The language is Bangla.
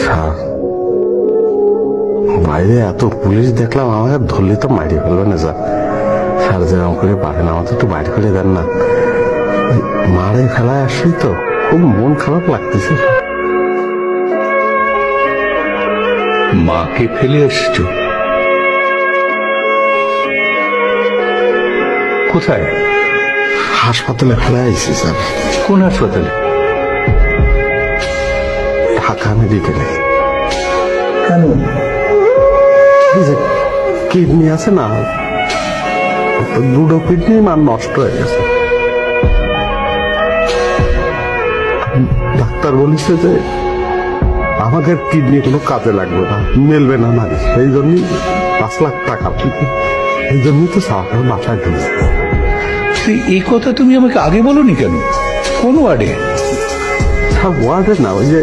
স্যার, বাইরে এত পুলিশ দেখলাম, আমাকে ধরলে তো মাইরে ফেলবে না স্যার। স্যার যেরকম করে পারেন আমাকে একটু বাইরে করে দেন না। মারে ফেলায় আসছি তো, খুব মন খারাপ লাগতেছে। মাকে ফেলে এসছো? কোথায়? হাসপাতালে ফেলে আইছি স্যার। কোন হাসপাতালে? ঢাকা মেডিকেলে। কেন? এই যে কিডনি আছে না, দুটো কিডনি মান নষ্ট হয়ে গেছে। ডাক্তার বলেছে যে আমাদের কিডনি কোনো কাজে লাগবে না, মেলবে না নারী, সেই জন্যই 5 লাখ টাকা। এই জন্যই তো সাহায্য বাসায় দিয়েছে। এই কথা তুমি আমাকে আগে বলনি কেন? কোন ওয়ার্ডে? ওয়ার্ডে না, ওই যে